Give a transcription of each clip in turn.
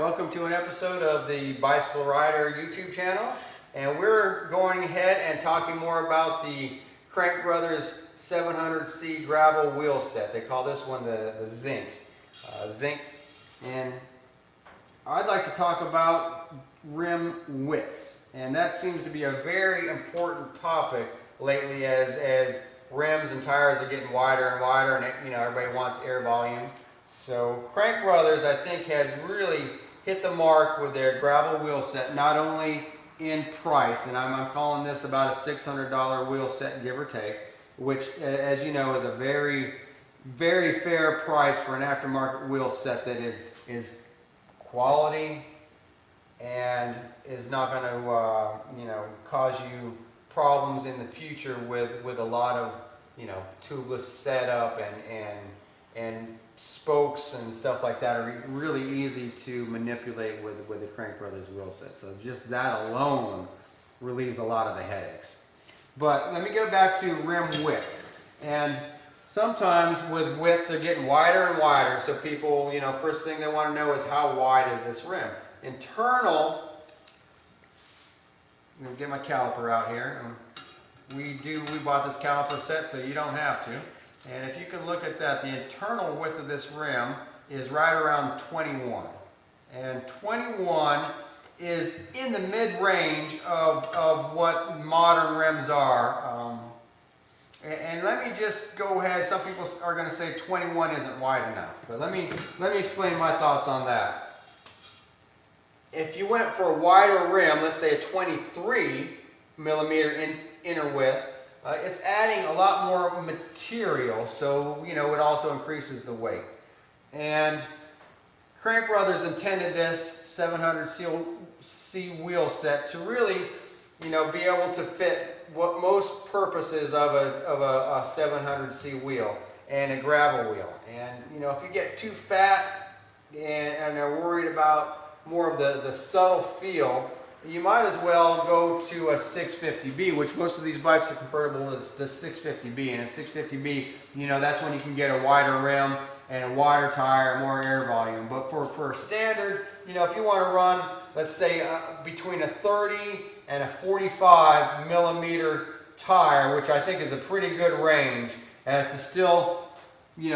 welcome to an episode of the Bicycle Rider YouTube channel, and we're going ahead and talking more about the Crank Brothers 700C gravel wheel set. They call this one the Zinc. And I'd like to talk about rim widths, and that seems to be a very important topic lately as rims and tires are getting wider and wider, and everybody wants air volume. So Crank Brothers, I think, has really hit the mark with their gravel wheel set, not only in price, and I'm calling this about a $600 wheel set, give or take, which, as you know, is a very, very fair price for an aftermarket wheel set that is quality and is not going to, cause you problems in the future with a lot of, tubeless setup and spokes and stuff like that are really easy to manipulate with the Crank Brothers wheel set. So just that alone relieves a lot of the headaches. But let me go back to rim width. And sometimes with widths they're getting wider and wider, so people, first thing they want to know is how wide is this rim. Internal, I'm going to get my caliper out here. We bought this caliper set so you don't have to. And if you can look at that, the internal width of this rim is right around 21. And 21 is in the mid-range of what modern rims are. And let me just go ahead, some people are going to say 21 isn't wide enough. But let me explain my thoughts on that. If you went for a wider rim, let's say a 23 millimeter inner width, it's adding a lot more material, so it also increases the weight. And Crank Brothers intended this 700C wheel set to really, be able to fit what most purposes of a 700C wheel and a gravel wheel. And if you get too fat and are worried about more of the subtle feel, you might as well go to a 650B, which most of these bikes are convertible to the 650B. And a 650B, that's when you can get a wider rim and a wider tire, more air volume. But for a standard, if you want to run, let's say between a 30 and a 45 millimeter tire, which I think is a pretty good range, and to still, be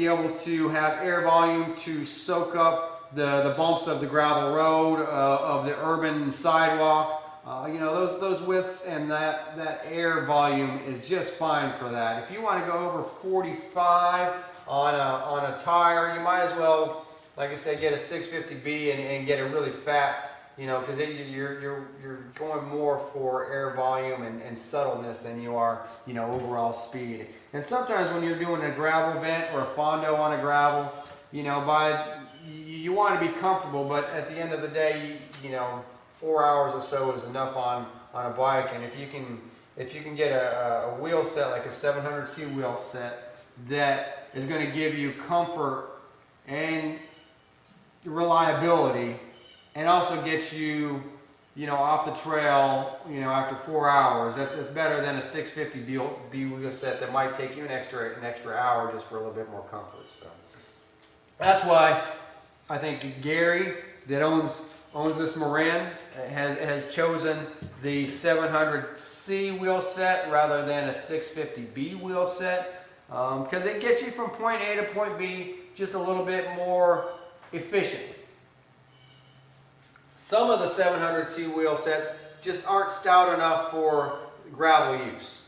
able to have air volume to soak up the bumps of the gravel road, of the urban sidewalk, those widths and that air volume is just fine for that. If you want to go over 45 on a tire, you might as well, like I said, get a 650B and get a really fat, because you're going more for air volume and subtleness than you are, overall speed. And sometimes when you're doing a gravel vent or a fondo on a gravel, you want to be comfortable, but at the end of the day, 4 hours or so is enough on a bike. And if you can get a wheel set like a 700C wheel set that is going to give you comfort and reliability, and also get you, off the trail, after 4 hours, that's better than a 650B wheel set that might take you an extra hour just for a little bit more comfort. So that's why I think Gary, that owns this Marin, has chosen the 700C wheel set rather than a 650B wheel set, because it gets you from point A to point B just a little bit more efficient. Some of the 700C wheel sets just aren't stout enough for gravel use,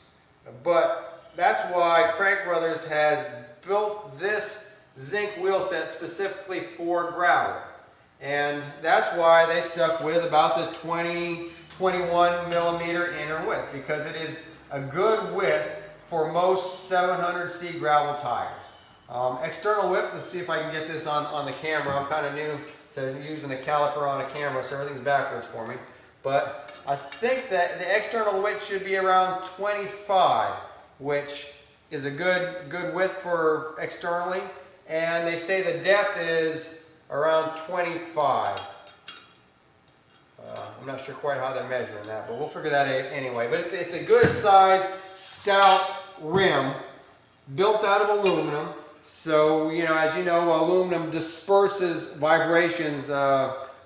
but that's why Crank Brothers has built this Zinc wheel set specifically for gravel, and that's why they stuck with about the 21 millimeter inner width, because it is a good width for most 700C gravel tires. External width, let's see if I can get this on the camera. I'm kind of new to using a caliper on a camera, so everything's backwards for me, but I think that the external width should be around 25, which is a good width for externally. And they say the depth is around 25. I'm not sure quite how they're measuring that, but we'll figure that out anyway. But it's a good size, stout rim built out of aluminum. So, as you know, aluminum disperses vibrations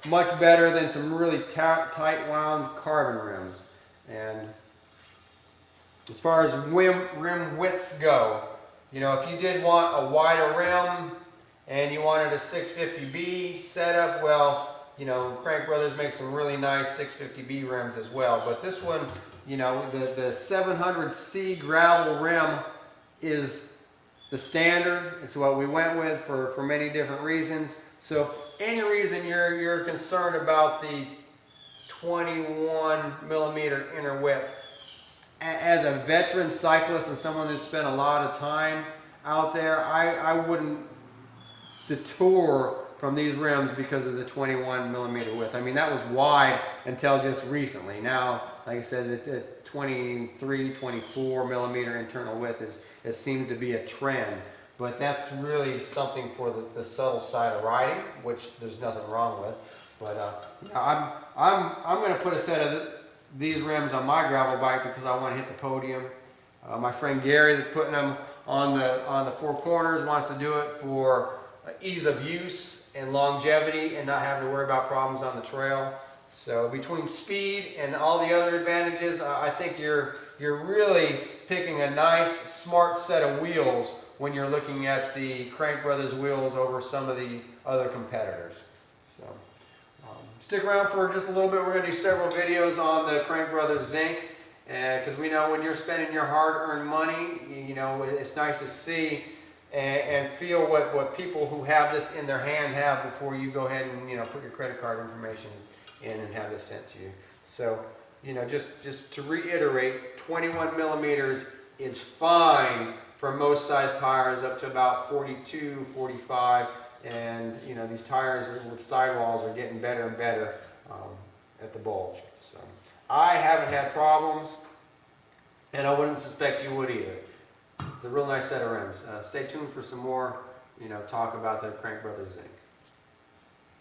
much better than some really tight wound carbon rims. And as far as rim widths go, you know, if you did want a wider rim and you wanted a 650B setup, well, you know, Crank Brothers makes some really nice 650B rims as well. But this one, you know, the 700C gravel rim is the standard. It's what we went with for many different reasons. So if any reason you're concerned about the 21 millimeter inner width, as a veteran cyclist and someone who's spent a lot of time out there, I wouldn't detour from these rims because of the 21 millimeter width. I mean, that was wide until just recently. Now, like I said, the 23, 24 millimeter internal width it seems to be a trend. But that's really something for the subtle side of riding, which there's nothing wrong with. But I'm going to put a set of these rims on my gravel bike because I want to hit the podium. My friend Gary that's putting them on the four corners wants to do it for ease of use and longevity and not having to worry about problems on the trail. So between speed and all the other advantages, I think you're really picking a nice, smart set of wheels when you're looking at the Crank Brothers wheels over some of the other competitors. So stick around for just a little bit. We're going to do several videos on the Crank Brothers Zinc, because we know when you're spending your hard-earned money, you know, it's nice to see and feel what people who have this in their hand have before you go ahead and, you know, put your credit card information in and have this sent to you. So, you know, just to reiterate, 21 millimeters is fine for most size tires up to about 42, 45, and you know, these tires with sidewalls are getting better and better at the bulge. So I haven't had problems, and I wouldn't suspect you would either. It's a real nice set of rims. Stay tuned for some more, you know, talk about the Crank Brothers Zinc.